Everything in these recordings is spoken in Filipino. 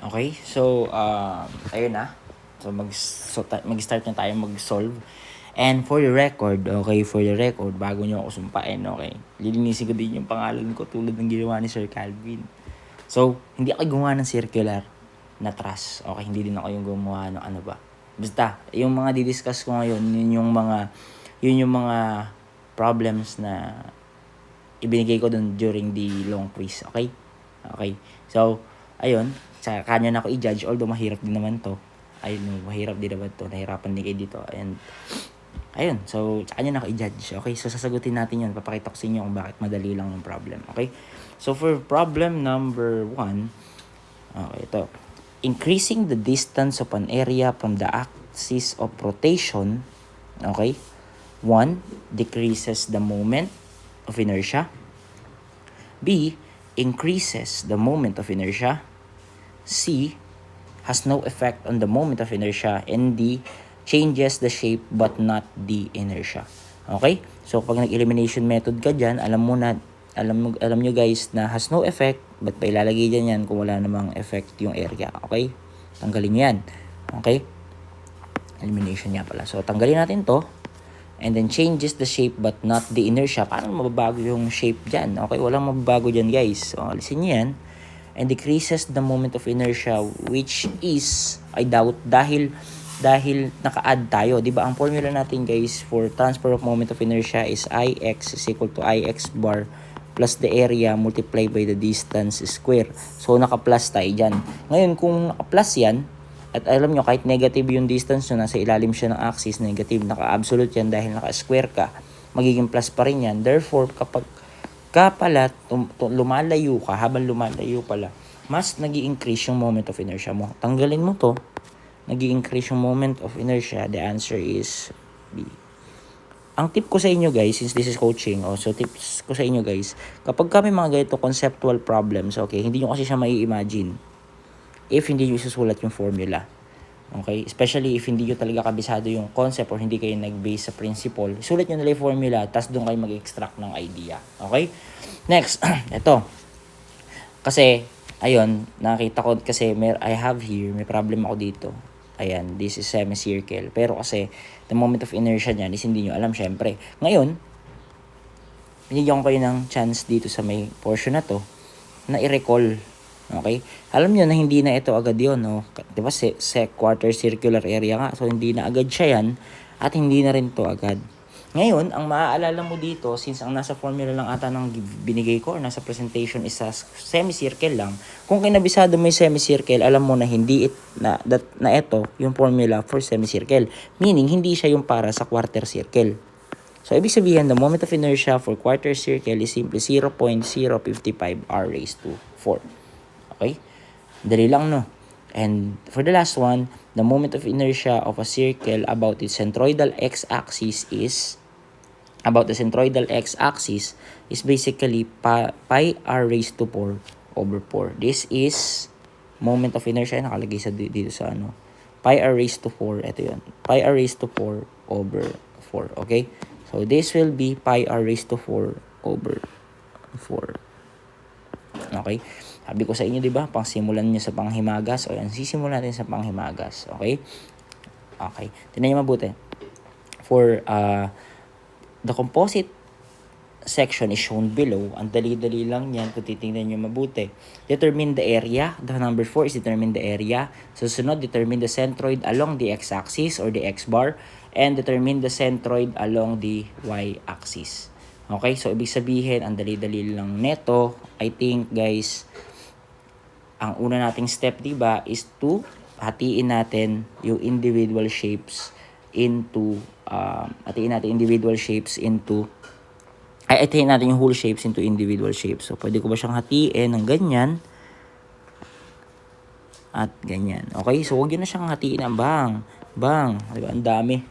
Okay? So, ayun na. So, mag-start na tayo mag-solve. And for the record, bago nyo ako sumpain, okay, lilinisin ko din yung pangalan ko tulad ng ginawa ni Sir Calvin. So, hindi ako gumawa ng circular na truss. Okay, hindi din ako yung gumawa ng ano ba. Basta, yung mga didiscuss ko ngayon, yun yung mga problems na ibinigay ko dun during the long quiz. Okay? Okay. So, ayun, sa kanya na ako i-judge, although mahirap din naman to. Ayun, mahirap din naman to. Nahirapan din kayo dito. And, ayun, so, sa kanya na ako i-judge. Okay? So, sasagutin natin yun. Papakita ko sa inyo kung bakit madali lang yung problem. Okay? So, for problem number 1, okay, ito. Increasing the distance of an area from the axis of rotation, okay, 1, decreases the moment of inertia. B, increases the moment of inertia. C, has no effect on the moment of inertia. And D, changes the shape but not the inertia. Okay? So, pag nag-elimination method ka dyan, alam nyo guys na has no effect, ba't pa ilalagay dyan yan kung wala namang effect yung area? Okay? Tanggalin nyo yan. Okay? Elimination nga pala. So, tanggalin natin to. And then, changes the shape but not the inertia. Paano mababago yung shape dyan? Okay? Walang mababago dyan guys. So, alisin nyo yan. And decreases the moment of inertia, which is, I doubt, dahil naka-add tayo. Diba? Ang formula natin guys for transfer of moment of inertia is Ix is equal to Ix bar plus the area multiplied by the distance square. So, naka-plus tayo dyan. Ngayon, kung naka-plus yan, at alam nyo, kahit negative yung distance nyo, nasa ilalim siya ng axis, negative, naka-absolute yan dahil naka-square ka, magiging plus pa rin yan. Therefore, kapag pala lumalayo ka, habang lumalayo pala, mas nag-i-increase yung moment of inertia mo. Tanggalin mo to, nag-i-increase yung moment of inertia. The answer is B. Ang tip ko sa inyo guys, since this is coaching, so tips ko sa inyo guys, kapag kami mga ganito conceptual problems, okay, hindi nyo kasi siya mai-imagine if hindi nyo isusulat yung formula. Okay? Especially if hindi nyo talaga kabisado yung concept or hindi kayo nag-base sa principle, sulat nyo nila yung formula, tapos doon kayo mag-extract ng idea. Okay? Next, ito. Kasi, ayun, nakita ko kasi I have here, may problem ako dito. Ayan, this is semicircle. Pero kasi, the moment of inertia niyan is hindi nyo alam, syempre. Ngayon, binigyan ko kayo ng chance dito sa may portion na to, na i-recall. Okay? Alam nyo na hindi na ito agad yun, no? Diba, quarter circular area nga. So, hindi na agad siya yan, at hindi na rin to agad. Ngayon, ang maaalala mo dito, since ang nasa formula lang ata ng binigay ko, or nasa presentation is sa semicircle lang, kung kinabisado mo yung semicircle, alam mo na hindi na ito yung formula for semicircle. Meaning, hindi siya yung para sa quarter circle. So, ibig sabihin, the moment of inertia for quarter circle is simply 0.055 r raised to 4. Okay? Dali lang, no? And for the last one, the moment of inertia of a circle about its centroidal x-axis is basically pi r raised to 4 over 4. This is moment of inertia. Nakalagay dito sa ano. Pi r raised to 4. Ito yun. Pi r raised to 4 over 4. Okay? So, this will be pi r raised to 4 over 4. Okay? Sabi ko sa inyo, di ba? Pangsimulan nyo sa panghimagas. O yan, sisimulan natin sa panghimagas. Okay? Okay. Tingnan nyo mabuti. For the composite section is shown below. Ang dali-dali lang yan kung titingnan nyo mabuti. Determine the area. The number 4 is determine the area. So, sunod, determine the centroid along the x-axis or the x-bar. And determine the centroid along the y-axis. Okay? So, ibig sabihin, ang dali-dali lang neto. I think, guys, ang una nating step, diba, is to hatiin natin yung individual shapes into hatiin natin yung whole shapes into individual shapes. So, pwede ko ba siyang hatiin ng ganyan at ganyan. Okay? So, huwag yun na siyang hatiin ng bang. Diba? Ang dami.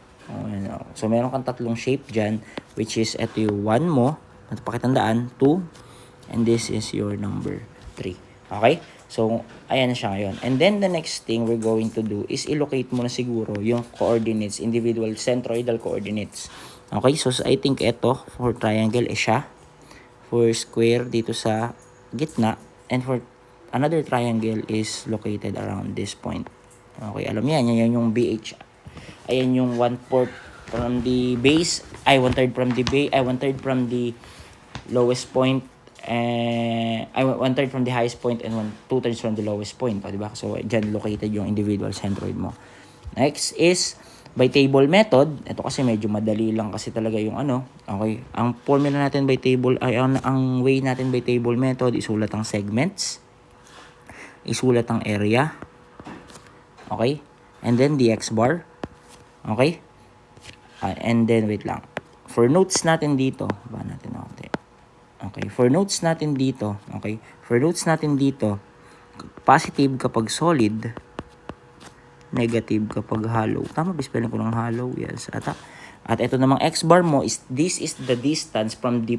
So, meron kang tatlong shape dyan, which is ito yung 1 mo, at pakitandaan, 2, and this is your number 3. Okay? So, ayan na siya ngayon. And then, the next thing we're going to do is illocate mo na siguro yung coordinates, individual centroidal coordinates. Okay? So, I think ito, for triangle is siya. For square, dito sa gitna. And for another triangle is located around this point. Okay, alam yan, yan yung BH. Ayan yung 1/4 from the base, 1/3 from the base, 1/3 from the lowest point, and 1/3 from the highest point, and 2/3 from the lowest point. O, diba? So, dyan located yung individual centroid mo. Next is by table method. Ito kasi medyo madali lang kasi talaga yung ano. Okay, ang formula natin by table, ang way natin by table method, isulat ang segments, isulat ang area, okay, and then the x bar, okay, and then wait lang, for notes natin dito, ba natin natin, okay, for notes natin dito, okay, for notes natin dito, positive kapag solid, negative kapag hollow. Tama ba spelling ko ng hollow? Yes. At ito namang x bar mo is, this is the distance from the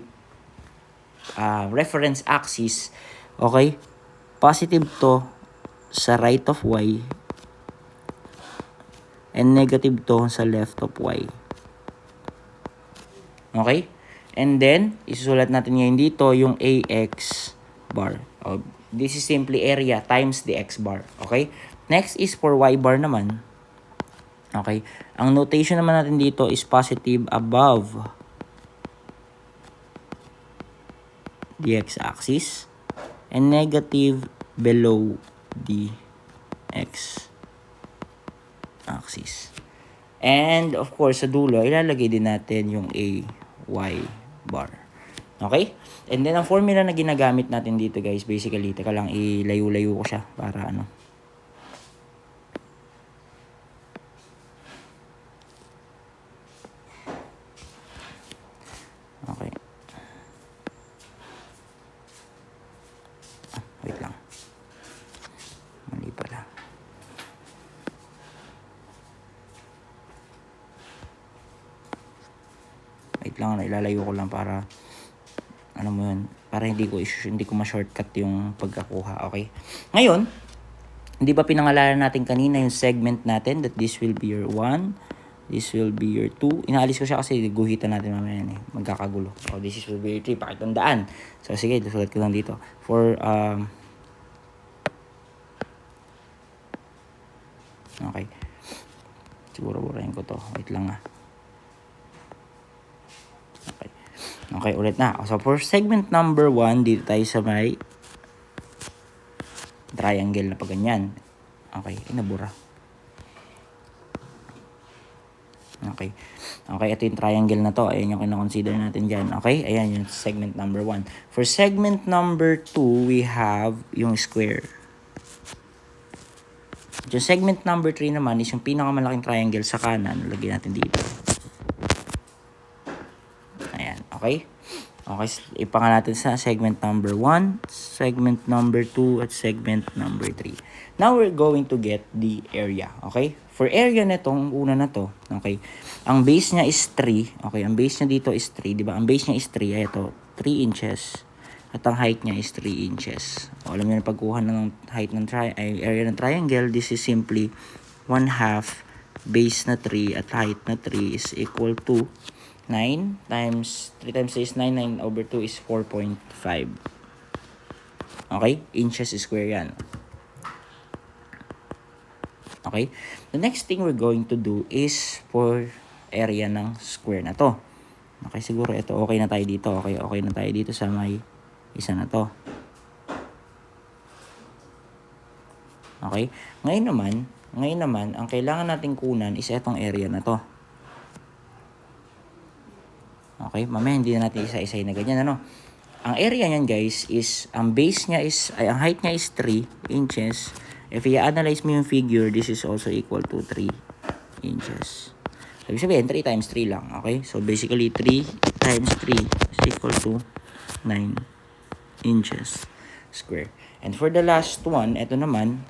reference axis, okay, positive to sa right of y, and negative to sa left of y. Okay? And then, isusulat natin ngayon dito yung ax bar. This is simply area times the x bar. Okay? Next is for y bar naman. Okay? Ang notation naman natin dito is positive above the x-axis and negative below the x-axis. And of course, sa dulo, ilalagay din natin yung y bar. Okay? And then, ang formula na ginagamit natin dito, guys, basically, teka lang, ilayo-layo ko siya para ano. Okay. Wait lang. Mali pala. Wait lang, ilalayo ko lang para ano mo yun, para hindi ko ma-shortcut yung pagkakuha. Okay? Ngayon, hindi ba pinangalanan natin kanina yung segment natin that this will be your 1, this will be your 2. Inaalis ko siya kasi guhitan natin mamaya yan eh. Magkakagulo. So, this will be your 3. Pakitandaan. So, sige, sulat ko lang dito. For, okay. Siguro burahin ko to. Wait lang ah. Okay. Okay, ulit na. So, for segment number 1, dito tayo sa may triangle na pa ganyan. Okay, nabura. Okay. Okay, ito yung triangle na to. Ayan yung kina-consider natin dyan. Okay, ayan yung segment number 1. For segment number 2, we have yung square. Yung segment number 3 naman is yung pinakamalaking triangle sa kanan. Lagyan natin dito. Ayan, okay? Okay, ipanga natin sa segment number 1, segment number 2, at segment number 3. Now, we're going to get the area, okay? For area netong una na to, okay? Ang base niya is 3, okay? Ang base niya dito is 3, di ba? Ang base niya is 3, ay ito, 3 inches. At ang height niya is 3 inches. O, alam niyo na pagkuha ng height ng area ng triangle, this is simply 1/2 base na 3 at height na 3 is equal to 9 times 3 times 3 is 9. 9 over 2 is 4.5. Okay? Inches square yan. Okay? The next thing we're going to do is for area ng square na to. Okay, siguro ito okay na tayo dito. Okay na tayo dito sa may isa na to. Okay? Ngayon naman, ang kailangan nating kunan is itong area na to. Okay, mamaya hindi na natin isa-isay na ganyan, ano. Ang area niyan, guys, is, ang base niya is, ang height niya is 3 inches. If i-analyze mo yung figure, this is also equal to 3 inches. So, ibig sabihin, 3 times 3 lang, okay? So, basically, 3 times 3 is equal to 9 inches square. And for the last one, ito naman,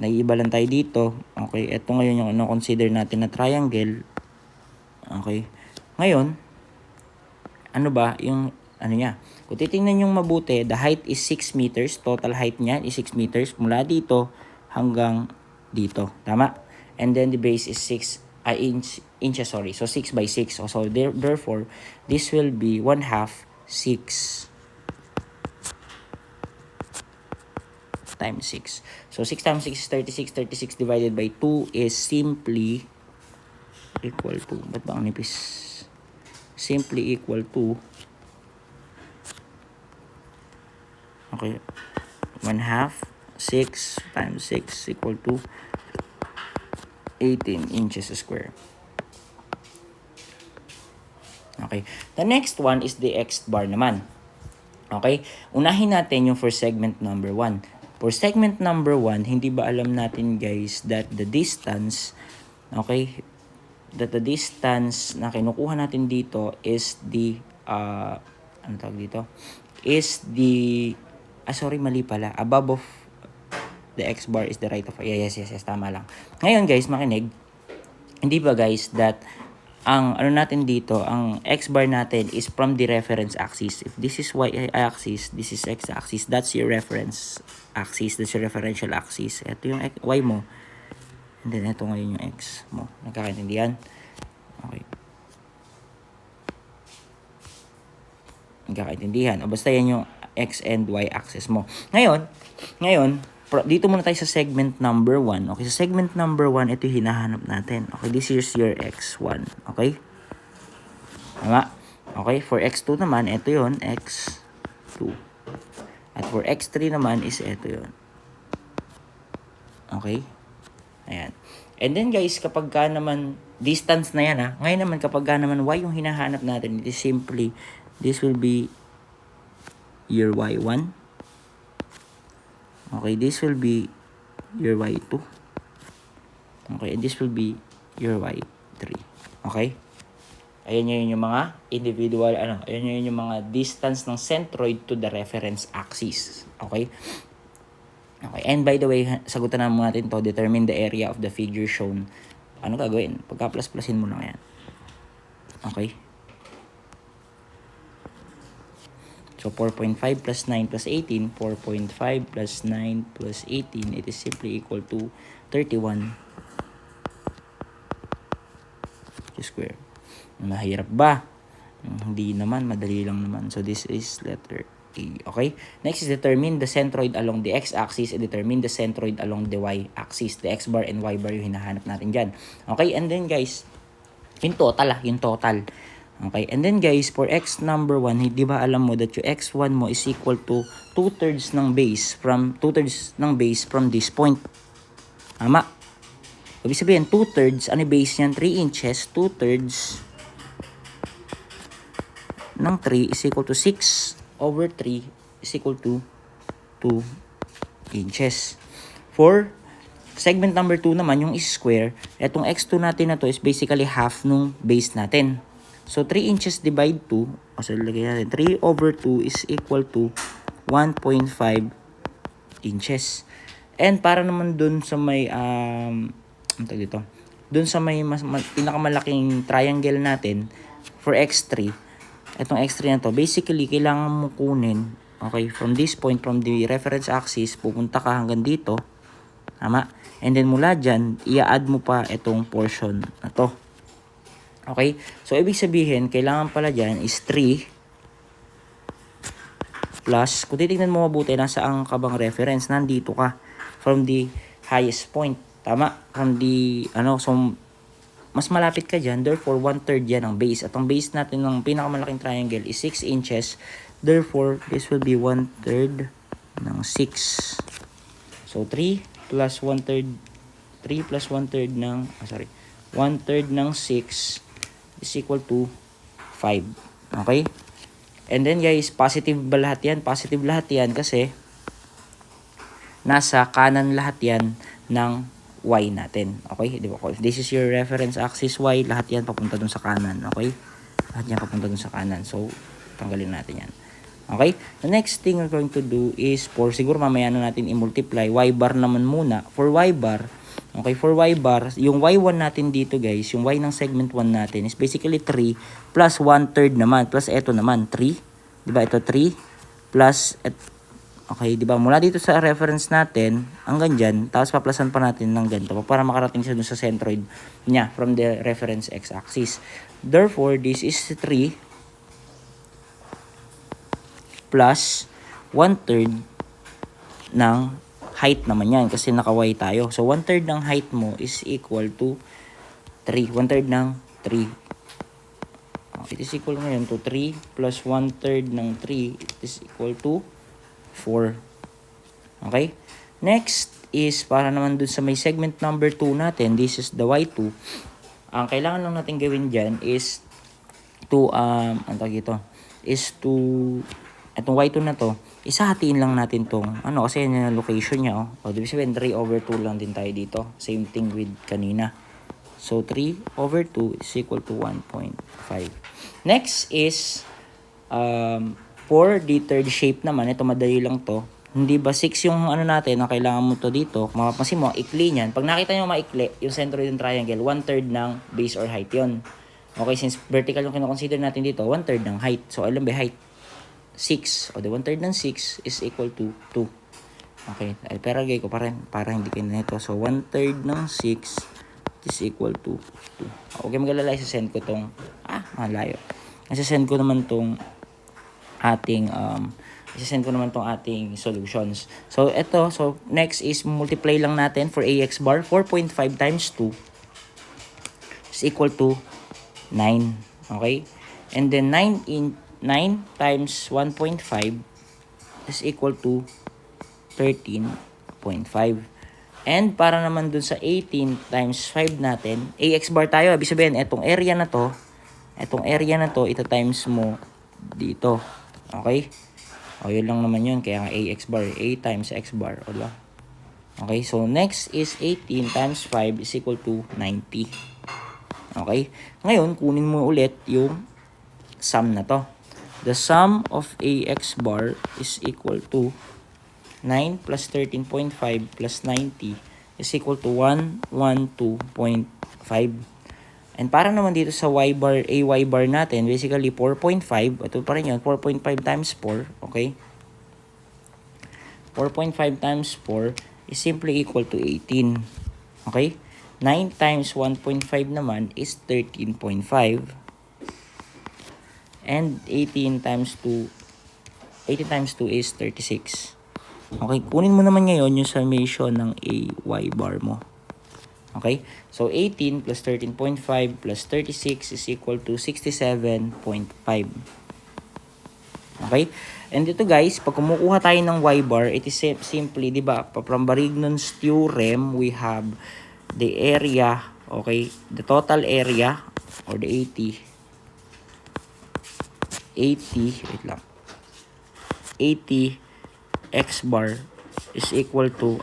naiiba lang tayo dito. Okay, ito ngayon yung consider natin na triangle. Okay, ngayon, ano ba yung ano niya? Kung titingnan yung mabuti, the height is 6 meters. Total height niya is 6 meters mula dito hanggang dito. Tama? And then the base is 6 inches, sorry. So 6 by 6. So therefore, this will be 1/2 6 times 6. So, 6 times 6 is 36. 36 divided by 2 is simply equal to, ba't ba ang nipis? Simply equal to, okay, 1/2, 6 times 6 equal to 18 inches square. Okay. The next one is the X bar naman. Okay. Unahin natin yung for segment number 1. For segment number 1, hindi ba alam natin guys that the distance, okay, that the distance na kinukuha natin dito is the, ano tawag dito? Is the, sorry, mali pala. Above of the X bar is the right of, yes, tama lang. Ngayon guys, makinig. Hindi ba guys that ang ano natin dito, ang X bar natin is from the reference axis. If this is Y axis, this is X axis, that's your reference axis, that's your referential axis. Ito yung Y mo. And then ito ngayon yung X mo. Nagkakaintindihan? Okay. Nagkakaintindihan. O basta yan yung X and Y axis mo. Ngayon, dito muna tayo sa segment number 1. Okay, sa segment number 1, ito yung hinahanap natin. Okay, this is your X1. Okay? Tama? Okay, for X2 naman, ito yon X2. At for X3 naman is ito yon. Okay? Ayan. And then guys, kapag ka naman, distance na yan ha. Ngayon naman, kapag ka naman Y yung hinahanap natin, it is simply, this will be your Y1. Okay, this will be your Y2. Okay, and this will be your Y3. Okay? Ayan yun yung mga individual, ayan yun yung mga distance ng centroid to the reference axis. Okay? Okay, and by the way, sagutan naman natin to, determine the area of the figure shown. Ano gagawin? Pagka-plus-plusin mo lang yan. Okay? So, 4.5 plus 9 plus 18, 4.5 plus 9 plus 18, it is simply equal to 31 square. Mahirap ba? Hindi naman, madali lang naman. So, this is letter A. Okay? Next is determine the centroid along the x-axis and determine the centroid along the y-axis. The x bar and y bar yung hinahanap natin dyan. Okay? And then guys, yung total. Okay, and then guys, for X number 1, di ba alam mo that yung X1 mo is equal to 2/3 ng base from this point. Tama? Ibig sabihin, 2/3, ano base niyan? 3 inches, 2/3 ng 3 is equal to 6/3 is equal to 2 inches. For segment number 2 naman, yung square, etong X2 natin na to is basically half nung base natin. So, 3 inches divide 2, lagay natin, 3/2 is equal to 1.5 inches. And para naman dun sa may, dun sa may pinakamalaking triangle natin, for X3, etong X3 na to, basically, kailangan mo kunin, okay, from this point, from the reference axis, pupunta ka hanggang dito, tama? And then mula dyan, i-add mo pa itong portion na to. Okay? So, ibig sabihin, kailangan pala dyan is 3 plus, kung titignan mo mabuti, nasaan ka bang reference? Nandito ka. From the highest point. Tama? From the, so, mas malapit ka dyan. Therefore, 1/3 yan ang base. At ang base natin ng pinakamalaking triangle is 6 inches. Therefore, this will be 1/3 ng 6. So, 3 plus 1/3 ng, 1/3 ng 6 is equal to 5. Okay? And then guys, positive ba lahat yan? Positive lahat yan kasi nasa kanan lahat yan ng y natin. Okay? Di ba? If this is your reference axis y, lahat yan papunta dun sa kanan. Okay? Lahat yan papunta dun sa kanan. So, tanggalin natin yan. Okay? The next thing we're going to do is siguro mamaya na natin i-multiply. Y bar naman muna. For y bar, okay, for y bar, yung y1 natin dito guys, yung y ng segment 1 natin is basically 3 plus 1/3 naman, plus eto naman, 3. Diba ito 3 plus, okay, diba mula dito sa reference natin, hanggang dyan, tapos paplasan pa natin ng ganito para makarating siya dun sa centroid niya from the reference x-axis. Therefore, this is 3 plus 1/3 ng height naman yan kasi naka-y tayo. So, 1/3 ng height mo is equal to 3. 1/3 ng 3. It is equal ngayon to 3 plus 1/3 ng 3. It is equal to 4. Okay? Next is para naman dun sa may segment number 2 natin. This is the y2. Ang kailangan lang natin gawin dyan is to, ang tawag ito, is to, itong y2 na to, isahatiin lang natin tong, kasi yan yung location niya, O, di ba sabihin, 3/2 lang din tayo dito. Same thing with kanina. So, 3/2 is equal to 1.5. Next is, for the third shape naman, ito madali lang to. Hindi ba 6 yung natin na kailangan mo to dito? Kung mapapansin mo, ikli niyan. Pag nakita nyo maikli, yung centroid ng triangle, 1/3 ng base or height yon. Okay, since vertical yung kinoconsider natin dito, 1/3 ng height. So, alam ba, height 6. O, the 1/3 ng 6 is equal to 2. Okay, ay, pero gay ko para hindi kayo nito. So, 1/3 ng 6 is equal to 2. Okay, mag-alala, isa-send ko tong, malayo. Isa-send ko naman tong ating, solutions. So, ito, so, next is multiply lang natin for ax bar. 4.5 times 2 is equal to 9. Okay? And then 9 times 1.5 is equal to 13.5. And para naman dun sa 18 times 5 natin, ax bar tayo. Ibig sabihin, itong area na to, ito times mo dito. Okay? O, yun lang naman yun. Kaya nga ax bar, a times x bar. Wala. Okay? So, next is 18 times 5 is equal to 90. Okay? Ngayon, kunin mo ulit yung sum na to. The sum of ax bar is equal to 9 plus 13.5 plus 90 is equal to 112.5. And para naman dito sa ay bar natin, basically 4.5. Ito pa rin yun, 4.5 times 4. Okay? 4.5 times 4 is simply equal to 18. Okay? 9 times 1.5 naman is 13.5. And 18 times 2 is 36. Okay, kunin mo naman ngayon yung summation ng ay bar mo. Okay? So 18 plus 13.5 plus 36 is equal to 67.5. Okay? And ito guys, pag kumukuha tayo ng y bar, it is simply, di ba, from Barignon's theorem, we have the area, okay, the total area or the 80 x bar is equal to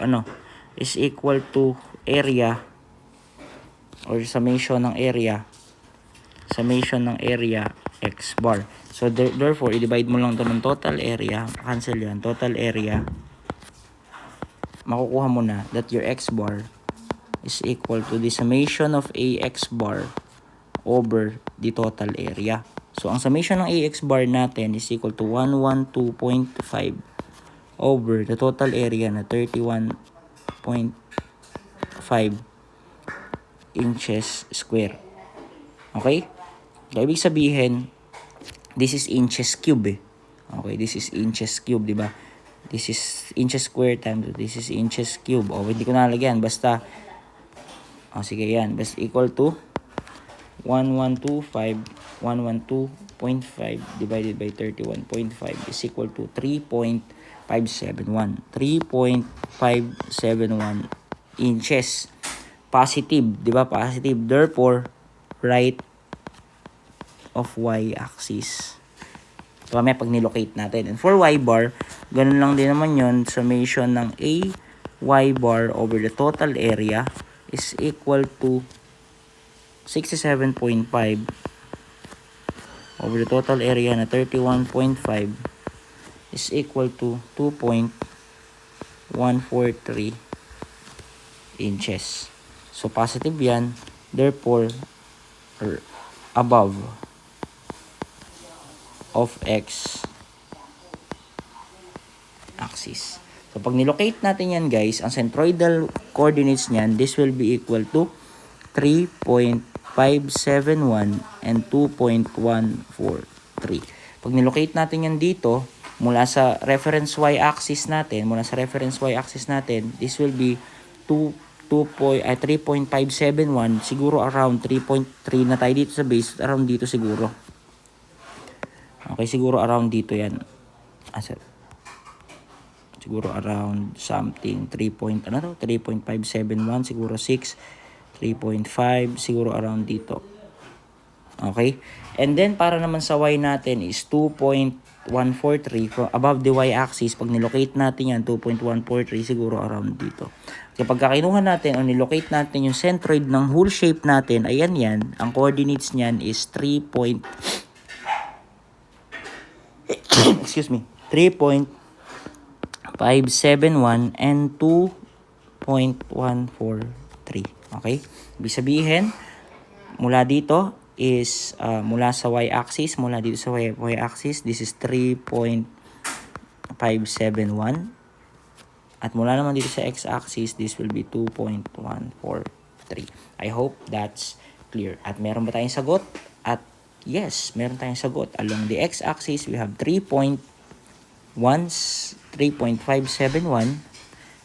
area or summation ng area x bar. So therefore, i-divide mo lang to ng total area, cancel yan, total area, makukuha mo na that your x bar is equal to the summation of ax bar over the total area. So ang summation ng ax bar natin is equal to 112.5 over the total area na 31.5 inches square. Okay? So, ibig sabihin, this is inches cube. Okay, this is inches cube, di ba? This is inches square times this is inches cube. O, hindi ko nalagyan. Basta, sige yan. Basta equal to 1125 divided by 31.5 is equal to 3.571 inches. Positive, di ba? Positive. Therefore, right of y-axis. So, may pag nilocate natin. And for y bar, ganun lang din naman yun. Summation ng a y bar over the total area is equal to 67.5 over the total area na 31.5 is equal to 2.143 inches. So, positive yan. Therefore, above of x axis. So, pag nilocate natin yan, guys, ang centroidal coordinates niyan, this will be equal to 3.571 and 2.143. Pag nilocate natin yan dito, mula sa reference y-axis natin, this will be 3.571, siguro around 3.3 na tayo dito sa base, around dito siguro. Okay, siguro around dito yan. Siguro around something 3.571, siguro 6, 3.5, siguro around dito. Okay? And then para naman sa y natin is 2.143 above the y-axis. Pag nilocate natin yan, 2.143 siguro around dito. Kapag kinuha natin o nilocate natin yung centroid ng whole shape natin, ayan yan, ang coordinates niyan is 3.571 and 2.143. Okay? Ibig sabihin, mula dito is mula sa y-axis, this is 3.571. At mula naman dito sa x-axis, this will be 2.143. I hope that's clear. At meron ba tayong sagot? At yes, meron tayong sagot. Along the x-axis, we have 3.571.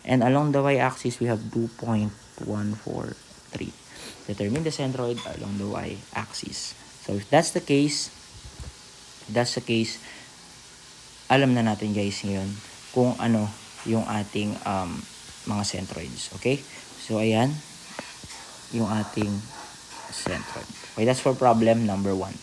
And along the y-axis, we have 2.143. Determine the centroid along the y-axis. So if that's the case, alam na natin guys ngayon kung ano yung ating mga centroids. Okay? So ayan, yung ating centroid. Okay, that's for problem number 1.